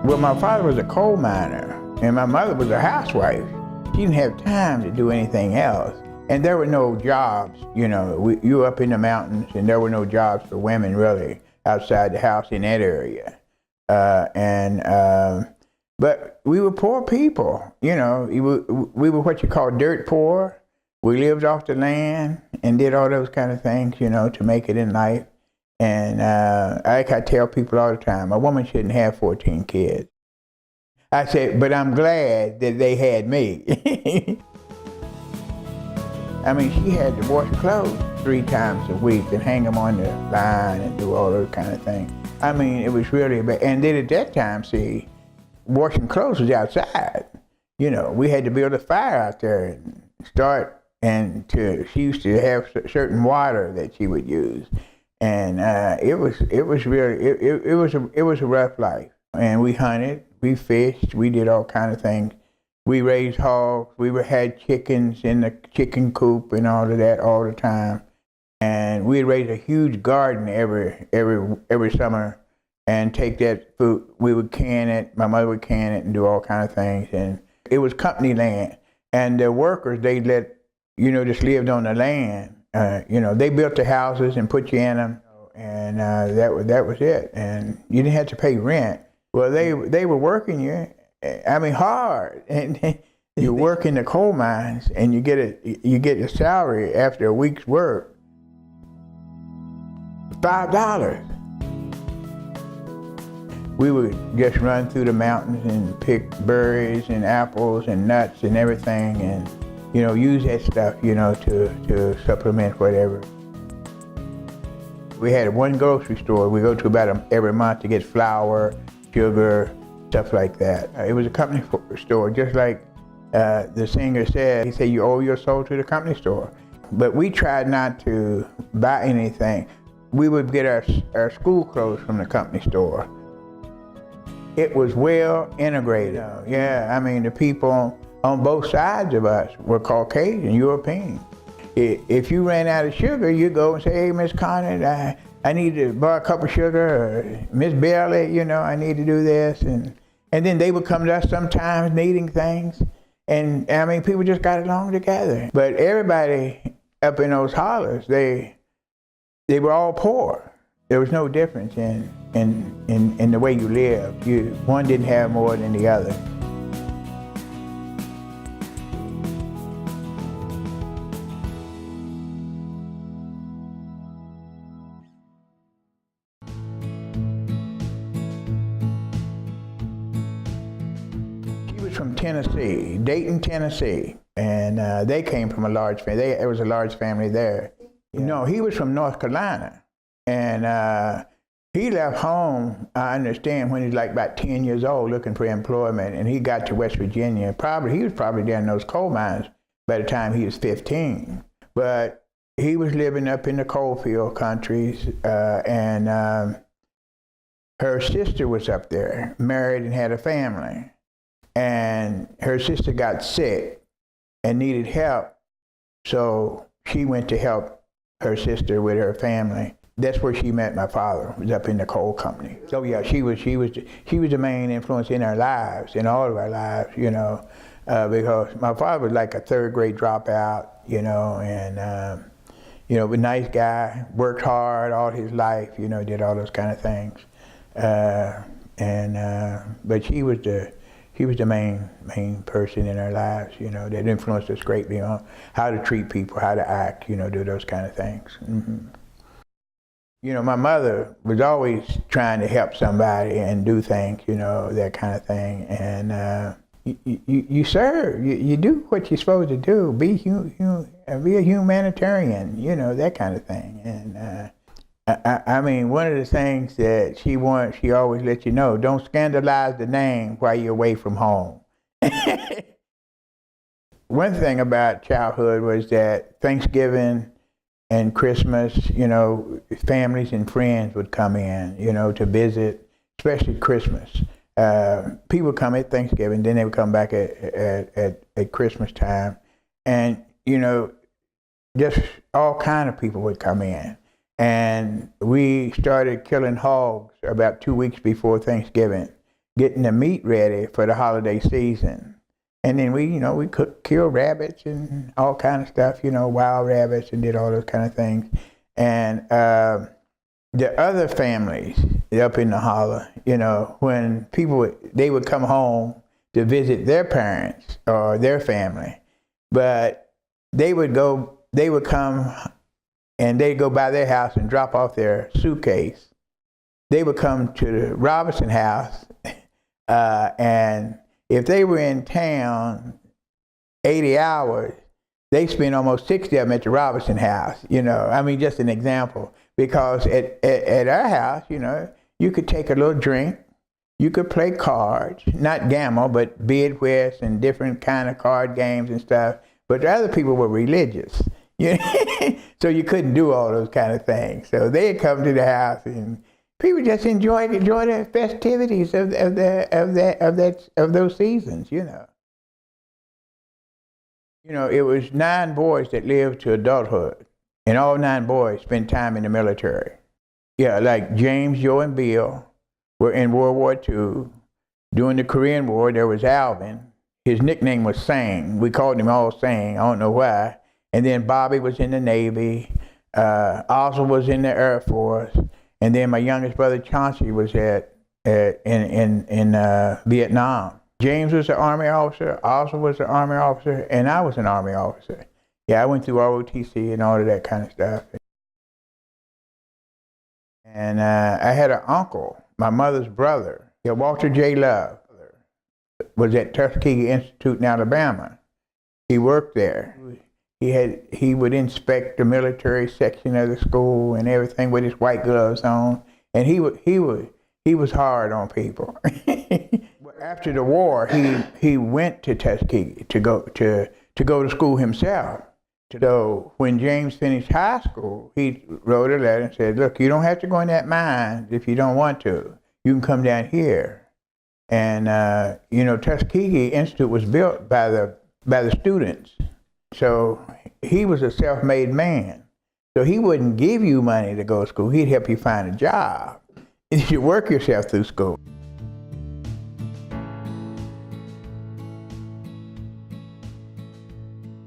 Well, my father was a coal miner, and my mother was a housewife. She didn't have time to do anything else. And there were no jobs, you know. You were up in the mountains, and there were no jobs for women, really, outside the house in that area. But we were poor people, you know. We were what you call dirt poor. We lived off the land and did all those kind of things, you know, to make it in life. And like I tell people all the time, a woman shouldn't have 14 kids. I said, but I'm glad that they had me. I mean, she had to wash clothes 3 times a week and hang them on the line and do all those kind of things. I mean, it was really bad. And then at that time, see, washing clothes was outside. You know, we had to build a fire out there and start, she used to have certain water that she would use. And it was a rough life. And we hunted, we fished, we did all kind of things. We raised hogs, we had chickens in the chicken coop and all of that all the time. And we'd raise a huge garden every summer and take that food. We would can it, my mother would can it and do all kind of things. And it was company land. And the workers, they just lived on the land. They built the houses and put you in them, and that was it. And you didn't have to pay rent. Well, they were working you, hard. And you work in the coal mines, and you get a salary after a week's work, $5. We would just run through the mountains and pick berries and apples and nuts and everything, and use that stuff, to supplement whatever. We had one grocery store we go to about every month to get flour, sugar, stuff like that. It was a company store, just like the singer said. He said, you owe your soul to the company store. But we tried not to buy anything. We would get our school clothes from the company store. It was well integrated. Yeah, the people on both sides of us were Caucasian, European. If you ran out of sugar, you go and say, hey, Miss Conant, I need to borrow a cup of sugar, or Miss Bailey, I need to do this. And then they would come to us sometimes needing things. And people just got along together. But everybody up in those hollers, they were all poor. There was no difference in the way you lived. One didn't have more than the other. From Tennessee, Dayton, Tennessee, and they came from a large family. There was a large family there. Yeah. No, he was from North Carolina, and he left home, I understand, when he was like about 10 years old looking for employment, and he got to West Virginia. He was probably there in those coal mines by the time he was 15. But he was living up in the coal field countries, and her sister was up there, married and had a family. And her sister got sick and needed help, so she went to help her sister with her family. That's where she met my father, was up in the coal company. So yeah, she was the main influence in our lives, in all of our lives, because my father was like a 3rd grade dropout, and a nice guy, worked hard all his life, did all those kind of things. But he was the main person in our lives, that influenced us greatly on how to treat people, how to act, do those kind of things. Mm-hmm. My mother was always trying to help somebody and do things, that kind of thing. And you serve, you do what you're supposed to do, be a humanitarian, that kind of thing. And one of the things that she always let you know, don't scandalize the name while you're away from home. One thing about childhood was that Thanksgiving and Christmas, families and friends would come in, to visit, especially Christmas. People would come at Thanksgiving, then they would come back at Christmas time. And, just all kind of people would come in. And we started killing hogs about 2 weeks before Thanksgiving. getting the meat ready for the holiday season. And then we kill rabbits and all kind of stuff, wild rabbits, and did all those kind of things. And the other families up in the holler, when people they would come home to visit their parents or their family, but they would come and they'd go by their house and drop off their suitcase. They would come to the Robinson house, and if they were in town 80 hours, they spent almost 60 of them at the Robinson house, just an example. Because at our house, you could take a little drink, you could play cards, not gamble, but bid whist and different kind of card games and stuff. But the other people were religious, so you couldn't do all those kind of things. So they'd come to the house, and people just enjoy the festivities of those seasons, It was 9 boys that lived to adulthood, and all 9 boys spent time in the military. Yeah, like James, Joe, and Bill were in World War II. During the Korean War, there was Alvin. His nickname was Sang. We called him all Sang. I don't know why. And then Bobby was in the Navy. Oswald was in the Air Force. And then my youngest brother Chauncey was in Vietnam. James was an Army officer, Oswald was an Army officer, and I was an Army officer. Yeah, I went through ROTC and all of that kind of stuff. And I had an uncle, my mother's brother, Walter J. Love, was at Tuskegee Institute in Alabama. He worked there. He would inspect the military section of the school and everything with his white gloves on, and he was hard on people. After the war, he went to Tuskegee to go to school himself. So when James finished high school, he wrote a letter and said, "Look, you don't have to go in that mine if you don't want to. You can come down here." And Tuskegee Institute was built by the students. So he was a self-made man. So he wouldn't give you money to go to school. He'd help you find a job. You should work yourself through school.